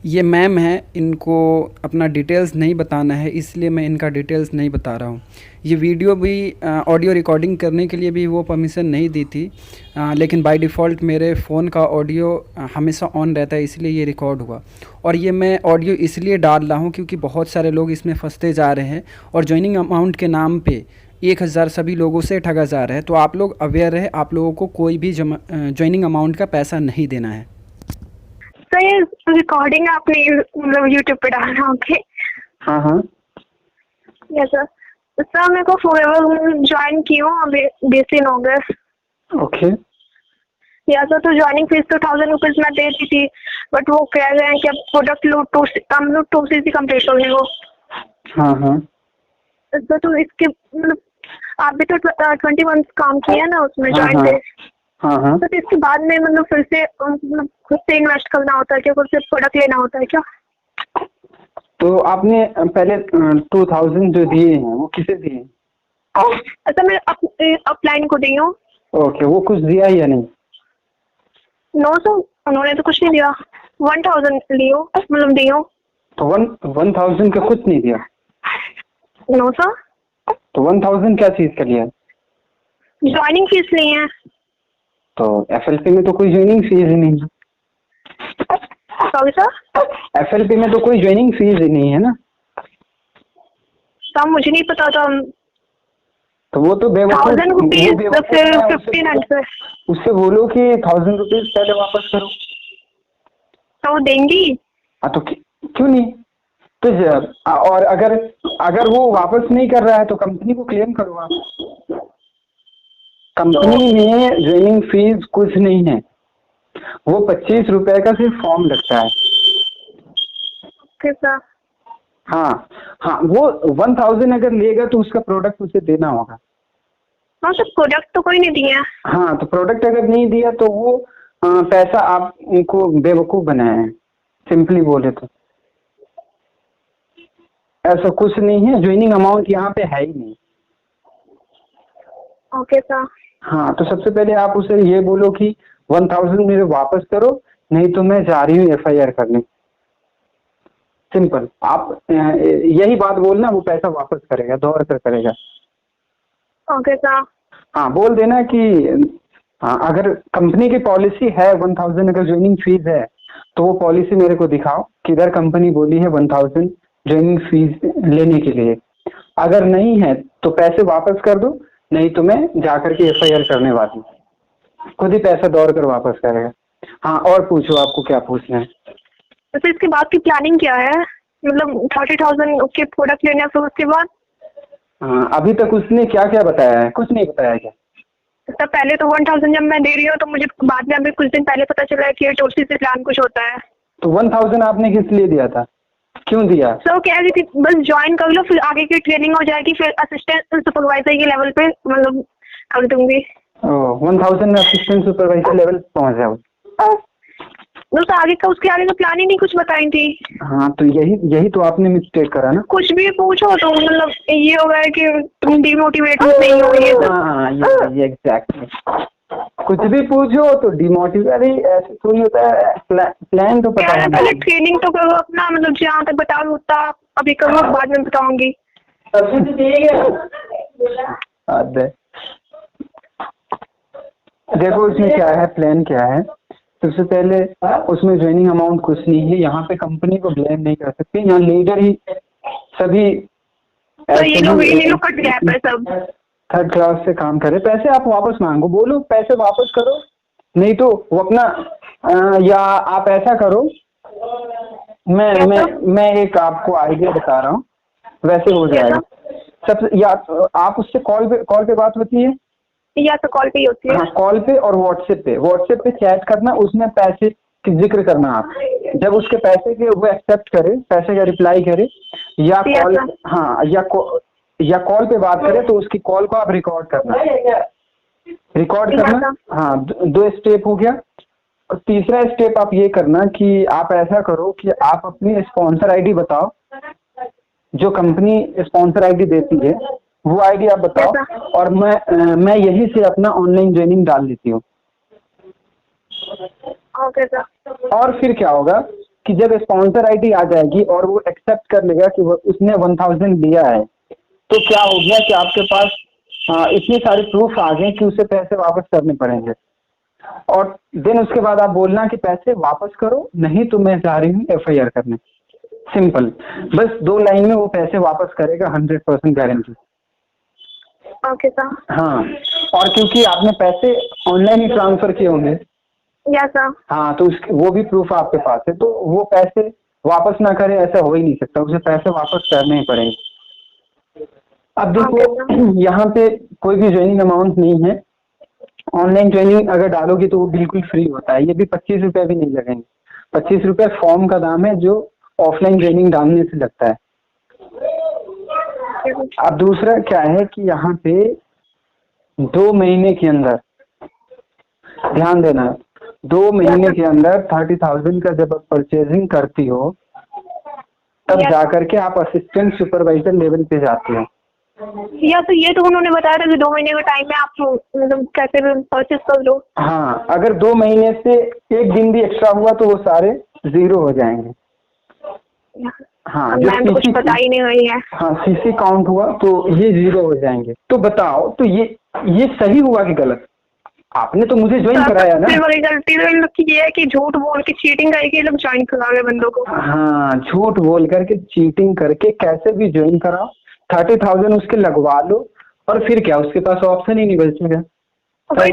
ये मैम है, इनको अपना डिटेल्स नहीं बताना है, इसलिए मैं इनका डिटेल्स नहीं बता रहा हूँ। ये वीडियो भी ऑडियो रिकॉर्डिंग करने के लिए भी वो परमिशन नहीं दी थी, लेकिन बाय डिफ़ॉल्ट मेरे फ़ोन का ऑडियो हमेशा ऑन रहता है, इसलिए ये रिकॉर्ड हुआ। और ये मैं ऑडियो इसलिए डाल रहा हूँ क्योंकि बहुत सारे लोग इसमें फंसते जा रहे हैं और ज्वाइनिंग अमाउंट के नाम पे 1000 सभी लोगों से ठगा जा रहा है। तो आप लोग अवेयर रहे, आप लोगों को कोई भी ज्वाइनिंग अमाउंट का पैसा नहीं देना है। तो ये रिकॉर्डिंग आपने मतलब यूट्यूब पे डालना? ओके। हाँ हाँ। Yes sir. सर मेरे को फॉरएवर ज्वाइन की हूँ अभी 20 अगस्त। ओके। या सर, तो ज्वाइनिंग फीस तो 1000 रुपीज मैं दे दी थी, बट वो कह रहे हैं कि अब प्रोडक्ट लोड 2 CC कम्प्लीट हो गई वो। हाँ हाँ। सर तो इसके मतलब आप भी तो 20 मंथ काम किए हैं ना उसमें हाँ ज्वाइन हाँ। थे। हाँ हाँ। तो इसके बाद में मतलब फिर से मतलब खुद से इन्वेस्ट करना होता है क्या, खुद से प्रोडक्ट लेना होता है क्या? तो आपने पहले 2000 जो दिए हैं वो किसे दिए? अच्छा, मैं अपलाइन को दी हूँ। ओके, वो कुछ दिया या नहीं? नो सर, उन्होंने तो कुछ नहीं दिया। 1000 लियो मतलब दी हूँ। तो 1000 का कुछ नहीं दिया? नो सर, तो 1000 क्या चीज का लिया? ज्वाइनिंग फीस ली है। तो एफएलपी में तो कोई ज्वाइनिंग फीस ही नहीं है। Sorry sir. एफएलपी में तो कोई ज्वाइनिंग फीस ही नहीं है ना। सर मुझे नहीं पता था। तो वो तो 1000 रुपीज फिर 1500। उससे बोलो कि 1000 रुपीज पहले वापस करो। तो वो देंगी? हाँ तो क्यों नहीं? तो और अगर अगर वो वापस नहीं कर रहा है तो कंपनी को क्लेम करो आप। कंपनी में ज्वाइनिंग फीस कुछ नहीं है, वो 25 रुपए का सिर्फ फॉर्म लगता है। Okay sir. हाँ हाँ, वो 1000 अगर लेगा तो उसका प्रोडक्ट उसे देना होगा। हाँ सर, प्रोडक्ट तो कोई नहीं दिया। हाँ, तो प्रोडक्ट अगर नहीं दिया तो वो पैसा आप उनको बेवकूफ बनाए हैं, सिंपली बोले तो। ऐसा कुछ नहीं है, ज्वाइनिंग अमाउंट यहाँ पे है ही नहीं। Okay sir. हाँ, तो सबसे पहले आप उसे ये बोलो कि 1000 मेरे वापस करो, नहीं तो मैं जा रही हूँ एफआईआर करने। सिंपल, आप यही बात बोलना, वो पैसा वापस करेगा, दौड़ कर करेगा। Okay sir. हाँ, बोल देना कि हाँ, अगर कंपनी की पॉलिसी है 1000 अगर ज्वाइनिंग फीस है तो वो पॉलिसी मेरे को दिखाओ, किधर कंपनी बोली है 1000 ज्वाइनिंग फीस लेने के लिए। अगर नहीं है तो पैसे वापस कर दो, नहीं तो मैं जाकर के एफआईआर करने वाली हूँ। खुद ही पैसा दौड़ कर वापस करेगा। हाँ, और पूछो, आपको क्या पूछना है? तो फिर इसके बाद की प्लानिंग क्या है? मतलब 30,000 के प्रोडक्ट लेने हैं, फिर उसके बाद? हाँ, अभी तक उसने क्या क्या बताया है? कुछ नहीं बताया क्या? सर पहले तो 1000 जब मैं दे रही हूँ तो मुझे बाद में अभी कुछ दिन पहले पता चला है कि ये टोटली से प्लान कुछ होता है। तो 1000 आपने किस लिए दिया था? क्यों दिया? सर कह रही थी बस ज्वाइन कर लो, फिर आगे की ट्रेनिंग हो जाएगी, फिर असिस्टेंट सुपरवाइजर के लेवल पे मतलब कर दूंगी। 1000 में असिस्टेंट सुपरवाइजर लेवल पहुंच जाओ। तो आगे का उसके आगे का प्लान ही नहीं कुछ बताई थी। हाँ, तो यही यही तो आपने मिस्टेक करा ना। कुछ भी पूछो तो मतलब ये हो गया है कि तुम डिमोटिवेट नहीं हो ये सब। हाँ, ये एग्जैक्टली, कुछ भी पूछो तो डिमोटिवेट। अरे ऐसे थोड़ी होता है, प्लान तो पता है। पहले ट्रेनिंग तो करो अपना, मतलब जहाँ तक बता उतना अभी करो, बाद में बताऊंगी। अरे देखो इसमें क्या है, प्लान क्या है। सबसे पहले उसमें ज्वाइनिंग अमाउंट कुछ नहीं है, यहाँ पे कंपनी को ब्लेम नहीं कर सकते, यहाँ लीडर ही सभी तो ये लोग कट गैप है सब। थर्ड क्लास से काम करे। पैसे आप वापस मांगो, बोलो पैसे वापस करो, नहीं तो वो अपना या आप ऐसा करो, मैं एक आपको आइडिया बता रहा हूँ, वैसे हो जाएगा। सबसे या आप उससे कॉल पे बात होती है या तो कॉल पे ही होती है। हाँ, कॉल पे और व्हाट्सएप पे चैट करना, उसमें पैसे की जिक्र करना। आप जब उसके पैसे के वो एक्सेप्ट करे, पैसे का रिप्लाई करे, या कॉल हाँ या कॉल पे बात करे तो उसकी कॉल को आप रिकॉर्ड करना। हाँ, 2 स्टेप हो गया। और तीसरा स्टेप आप ये करना कि आप ऐसा करो कि आप अपनी स्पॉन्सर आईडी बताओ, जो कंपनी स्पॉन्सर आईडी देती है वो आईडी आप बताओ, और मैं यहीं से अपना ऑनलाइन ज्वाइनिंग डाल देती हूँ। Okay sir. और फिर क्या होगा, कि जब स्पॉन्सर आईडी आ जाएगी और वो एक्सेप्ट कर लेगा कि उसने 1000 लिया है, तो क्या हो गया कि आपके पास इतने सारे प्रूफ आ गए कि उसे पैसे वापस करने पड़ेंगे। और देन उसके बाद आप बोलना कि पैसे वापस करो, नहीं तो मैं जा रही हूँ FIR करने। सिंपल, बस 2 लाइन में वो पैसे वापस करेगा, 100% गारंटी। Okay sir. हाँ, और क्योंकि आपने पैसे ऑनलाइन ही ट्रांसफर किए होंगे। Yes sir. हाँ, तो वो भी प्रूफ आपके पास है, तो वो पैसे वापस ना करे ऐसा हो ही नहीं सकता, उसे पैसे वापस करने ही पड़ेंगे। अब देखो यहाँ पे कोई भी ज्वाइनिंग अमाउंट नहीं है। ऑनलाइन ज्वाइनिंग अगर डालोगी तो वो बिल्कुल फ्री होता है, ये भी 25 रुपये भी नहीं लगेंगे। 25 रुपये फॉर्म का दाम है जो ऑफलाइन ज्वाइनिंग डालने से लगता है। अब दूसरा क्या है कि यहाँ पे 2 महीने के अंदर, ध्यान देना, 2 महीने के अंदर 30,000 का जब आप परचेजिंग करती हो तब जाकर के आप असिस्टेंट सुपरवाइजर लेवल पे जाते हो। या तो ये तो उन्होंने बताया था कि 2 महीने का टाइम में आप मतलब कैसे भी परचेस कर लो। हाँ, अगर 2 महीने से 1 दिन भी एक्स्ट्रा हुआ तो वो सारे 0 हो जाएंगे। हाँ, जो मैम तो कुछ पता ही नहीं हुई है। हाँ, CC काउंट हुआ तो ये 0 हो जाएंगे। तो बताओ, तो ये सही हुआ कि गलत? आपने तो मुझे ज्वाइन कराया ना। गलती तो इन लोग की ये है कि झूठ बोल के चीटिंग करके लोग ज्वाइन करा रहे बंदों को। हाँ, झूठ बोल करके चीटिंग करके कैसे भी ज्वाइन कराओ, 30,000 उसके लगवा लो, और फिर क्या, उसके पास ऑप्शन ही नहीं बचेगा।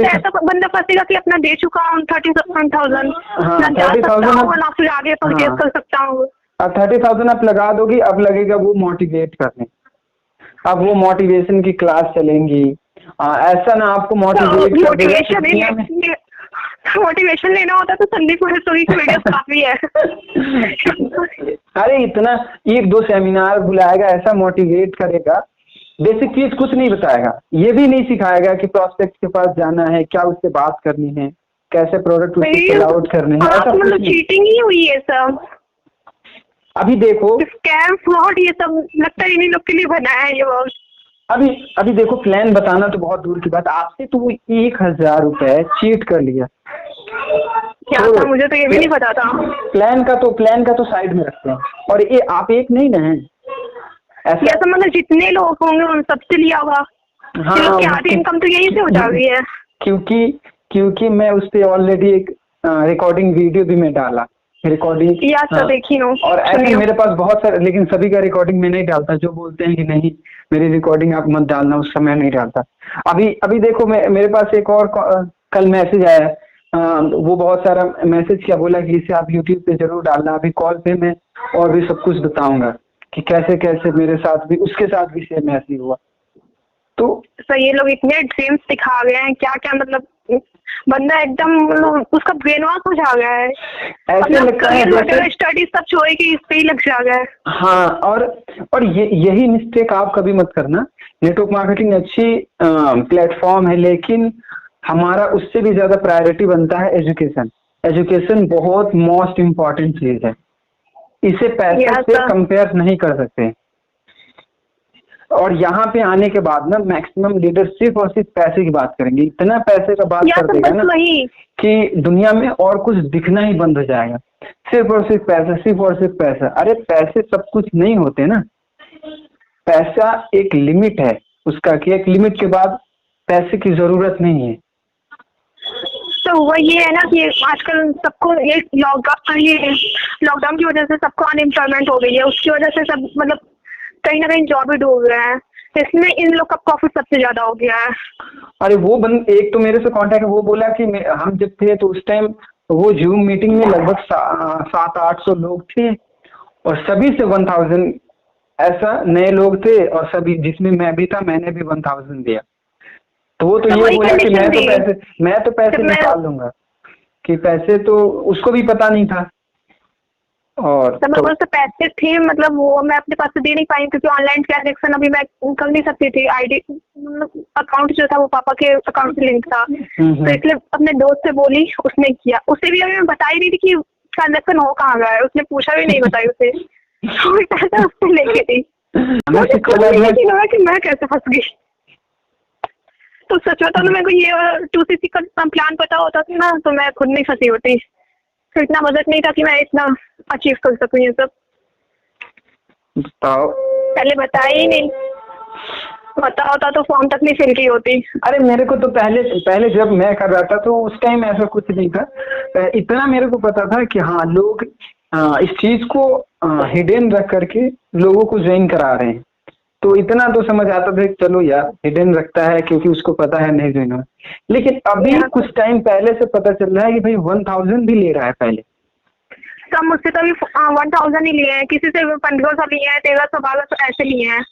ऐसा बंदा फंसेगा कि अपना दे चुका हूँ 30,000, हाँ, ना जा सकता हूँ ना फिर आगे परचेस कर सकता हूँ। अब 30,000 आप लगा दोगी, अब लगेगा वो मोटिवेट करने, अब वो मोटिवेशन की क्लास चलेंगी। ऐसा ना आपको मोटिवेशन लेना होता तो संदीप महेश्वरी की वीडियोस काफी है। अरे इतना 1-2 सेमिनार बुलाएगा, ऐसा मोटिवेट करेगा, बेसिक चीज कुछ नहीं बताएगा, ये भी नहीं सिखाएगा कि प्रोस्पेक्ट के पास जाना है, क्या उससे बात करनी है, कैसे प्रोडक्ट उससे सेल आउट करने हैं। ऐसा मतलब चीटिंग ही हुई है सब। अभी देखो स्कैम फ्रॉड ये सब लगता है इन्हीं लोग के लिए बना है ये वर्ड। अभी देखो, प्लान बताना तो बहुत दूर की बात, आपसे तो वो 1,000 रुपए चीट कर लिया। क्या था, मुझे तो ये भी नहीं पता था। प्लान का तो साइड में रखते हैं, और ये आप एक नहीं ना है ऐसा तो मतलब जितने लोग होंगे उन सबसे लिया होगा। हाँ, आधी इनकम तो यहीं से हो जा रही है। क्योंकि मैं उस पे ऑलरेडी एक रिकॉर्डिंग वीडियो भी मैं डाला, रिकॉर्डिंग देखी हो। और ऐसे मेरे पास बहुत सारे, लेकिन सभी का रिकॉर्डिंग मैं नहीं डालता। जो बोलते हैं कि नहीं मेरी रिकॉर्डिंग आप मत डालना, उस समय नहीं डालता। अभी देखो, मेरे पास एक और कल मैसेज आया, वो बहुत सारा मैसेज क्या बोला कि इसे आप यूट्यूब पे जरूर डालना। अभी कॉल पे मैं और भी सब कुछ बताऊंगा कि कैसे कैसे मेरे साथ भी, उसके साथ भी सेम ऐसे हुआ। तो ये लोग इतने ड्रीम्स दिखा गए हैं, क्या क्या मतलब बंदा एकदम उसका ब्रेन वॉश हो जा गया है। ऐसे लगता है स्टडी सब छोड़ के इस पे ही लग जा गया है। हाँ, और यही मिस्टेक आप कभी मत करना। नेटवर्क मार्केटिंग अच्छी प्लेटफॉर्म है, लेकिन हमारा उससे भी ज्यादा प्रायोरिटी बनता है एजुकेशन बहुत मोस्ट इम्पॉर्टेंट चीज है, इसे पैसे से कंपेयर नहीं कर सकते। और यहाँ पे आने के बाद ना मैक्सिमम लीडर सिर्फ और सिर्फ पैसे की बात करेंगे, इतना पैसे का बात कर देगा ना कि दुनिया में और कुछ दिखना ही बंद हो जाएगा। सिर्फ और सिर्फ पैसा, सिर्फ और सिर्फ पैसा। अरे पैसे सब कुछ नहीं होते ना, पैसा एक लिमिट है उसका, कि एक लिमिट के बाद पैसे की जरूरत नहीं है। तो वो ये है ना कि आजकल सबको ये लॉकडाउन की वजह से सबको अनएम्प्लॉयमेंट हो गई है, उसकी वजह से सब मतलब कहीं ना कहीं जॉब भी डूब गए हैं, इसमें इन लोग का प्रॉफिट सबसे ज्यादा हो गया है। अरे वो एक तो मेरे से कांटेक्ट, वो बोला कि हम जब थे तो उस टाइम वो जूम मीटिंग में लगभग 700-800 लोग थे, और सभी से 1000 ऐसा नए लोग थे, और सभी जिसमें मैं भी था मैंने भी 1000 दिया। तो वो तो ये बोला कि मैं तो पैसे निकाल लूंगा, कि पैसे तो उसको भी पता नहीं था। और तो पैसे थे, मतलब वो मैं अपने पास से दे नहीं पाई क्योंकि ऑनलाइन ट्रांजेक्शन अभी मैं कर नहीं सकती थी। आईडी अकाउंट जो था वो पापा के अकाउंट से लिंक था, तो इसलिए अपने दोस्त से बोली, उसने किया। उसे भी अभी मैं बताई नहीं थी कि ट्रांजेक्शन हो कहाँ गया है, उसने पूछा भी नहीं, बताई उसे। पैसा उससे लेके थी, कि मैं कैसे फंस गई। तो सच बताऊं, मेरे को ये 2CC का प्लान पता होता था ना तो मैं खुद नहीं फंसी होती। तो इतना बजट नहीं था कि मैं इतना अचीव कर सकूं ये सब। बताओ। पहले बताया ही नहीं, पता होता तो फॉर्म तक नहीं फिल की होती। अरे मेरे को तो पहले जब मैं कर रहा था तो उस टाइम ऐसा कुछ नहीं था। इतना मेरे को पता था कि हाँ लोग इस चीज को हिडन रख करके लोगों को ज्वाइन करा रहे हैं। तो इतना तो समझ आता था कि चलो यार हिडन रखता है क्योंकि उसको पता है नहीं ज्वाइन हो। लेकिन अभी कुछ टाइम पहले से पता चल रहा है कि भाई 1000 भी ले रहा है पहले। सब मुझसे तो अभी 1000 ही लिए हैं, किसी से 1500 लिए हैं, 1300 1200 ऐसे लिए हैं।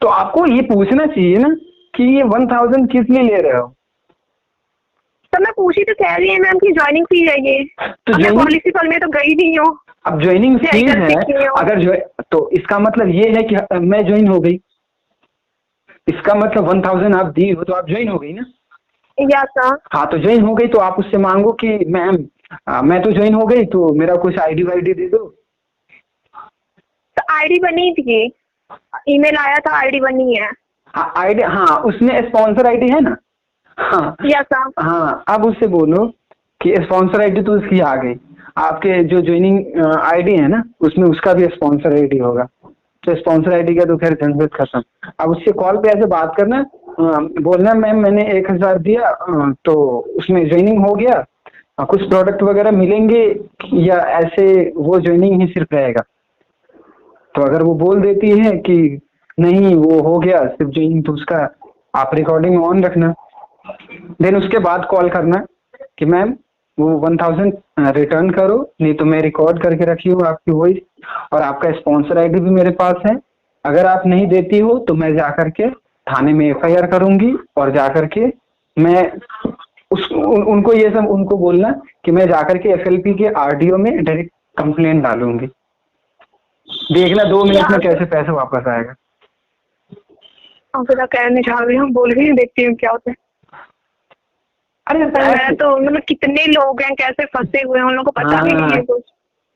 तो आपको ये पूछना चाहिए ना कि ये 1000 किस लिए ले रहे हो। तो मैं पूछी तो कह रही है मैम की ज्वाइनिंग फी है ये। तो मैं पॉलिसी कॉल में तो गई नहीं हूँ। अब ज्वाइनिंग फीस है, अगर तो इसका मतलब ये है कि मैं ज्वाइन हो गई, इसका मतलब 1000 आप दी हो तो आप ज्वाइन हो गई ना। या सर। हाँ तो ज्वाइन हो गई तो आप उससे मांगो कि मैम मैं तो ज्वाइन हो गई तो मेरा कुछ आईडी वाईडी दे दो। तो आईडी बनी थी, ईमेल आया था, आईडी बनी है। हाँ आईडी, हाँ उसमें स्पॉन्सर आईडी है ना। हाँ यस सर। हाँ अब उससे बोलो कि स्पॉन्सर आईडी तो उसकी आ गई, आपके जो ज्वाइनिंग आईडी है ना उसमें उसका भी स्पॉन्सर आईडी होगा। तो स्पॉन्सर आईडी का तो खैर झंझट खत्म। अब उससे कॉल पे ऐसे बात करना, बोलना मैम मैंने 1000 दिया तो उसमें ज्वाइनिंग हो गया, कुछ प्रोडक्ट वगैरह मिलेंगे या ऐसे वो ज्वाइनिंग ही सिर्फ रहेगा। तो अगर वो बोल देती है कि नहीं वो हो गया सिर्फ ज्वाइनिंग, तो उसका आप रिकॉर्डिंग ऑन रखना। देन उसके बाद कॉल करना कि मैम वो 1000 रिटर्न करो, नहीं तो मैं रिकॉर्ड करके रखी हूँ आपकी वॉइस और आपका स्पॉन्सर आईडी भी मेरे पास है। अगर आप नहीं देती हो तो मैं जा करके थाने में FIR करूंगी और जा करके मैं उनको ये सब उनको बोलना कि मैं जाकर के FLP के RDO में डायरेक्ट कंप्लेंट डालूंगी। देखना 2 मिनट में कैसे पैसे वापस आएगा। फिर कहने जा रही हूँ, बोल भी देखती हूँ क्या होता है। अरे मैं तो मतलब कितने लोग हैं कैसे फंसे हुए हैं उन लोगों को पता भी नहीं है कुछ।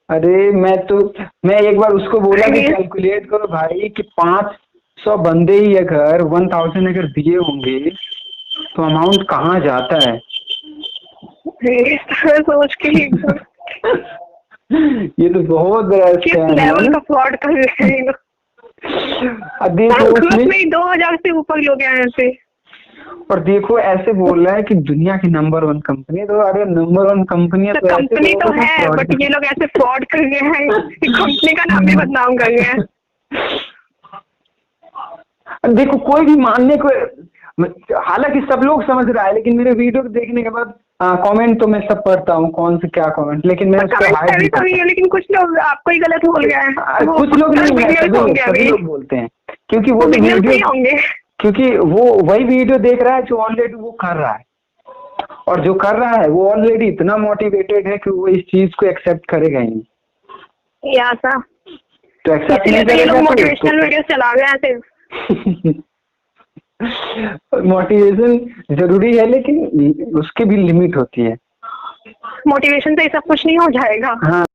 अरे मैं एक बार उसको बोला कि कैलकुलेट करो भाई कि 500 बंदे ही अगर 1000 अगर दिए होंगे तो अमाउंट कहाँ जाता है। सोच के ये तो बहुत बड़ा स्कैम है। लेवल का फ्रॉड कर रहे हैं। देखो उसमें 2000 से ऊपर लोग हैं ऐसे। और देखो ऐसे बोल रहा है कि दुनिया की नंबर 1 कंपनी, तो अरे नंबर 1 कंपनी है तो कंपनी तो है बट ये लोग ऐसे फ्रॉड कर रहे हैं, कंपनी का नाम भी बदनाम कर रहे हैं। देखो कोई भी मानने को, हालांकि सब लोग समझ रहा है, लेकिन मेरे वीडियो देखने के बाद कमेंट तो मैं सब पढ़ता हूँ कौन से क्या कमेंट, लेकिन मैं उसका हाइड नहीं करता। लेकिन कुछ लोग आपको ही गलत बोल गए हैं। कुछ लोग नहीं, सभी लोग बोलते हैं क्योंकि वो वीडियो होंगे, क्योंकि वो वही वीडियो देख रहा है जो ऑलरेडी वो कर रहा है, और जो कर रहा है वो ऑलरेडी इतना मोटिवेटेड है कि वो इस चीज को एक्सेप्ट करेगा ही नहीं। ऐसा तो एक्सेप्ट नहीं करेगा, मोटिवेशनल वीडियो चला गया सिर्फ। मोटिवेशन जरूरी है लेकिन उसकी भी लिमिट होती है। मोटिवेशन से सब कुछ नहीं हो जाएगा। हाँ।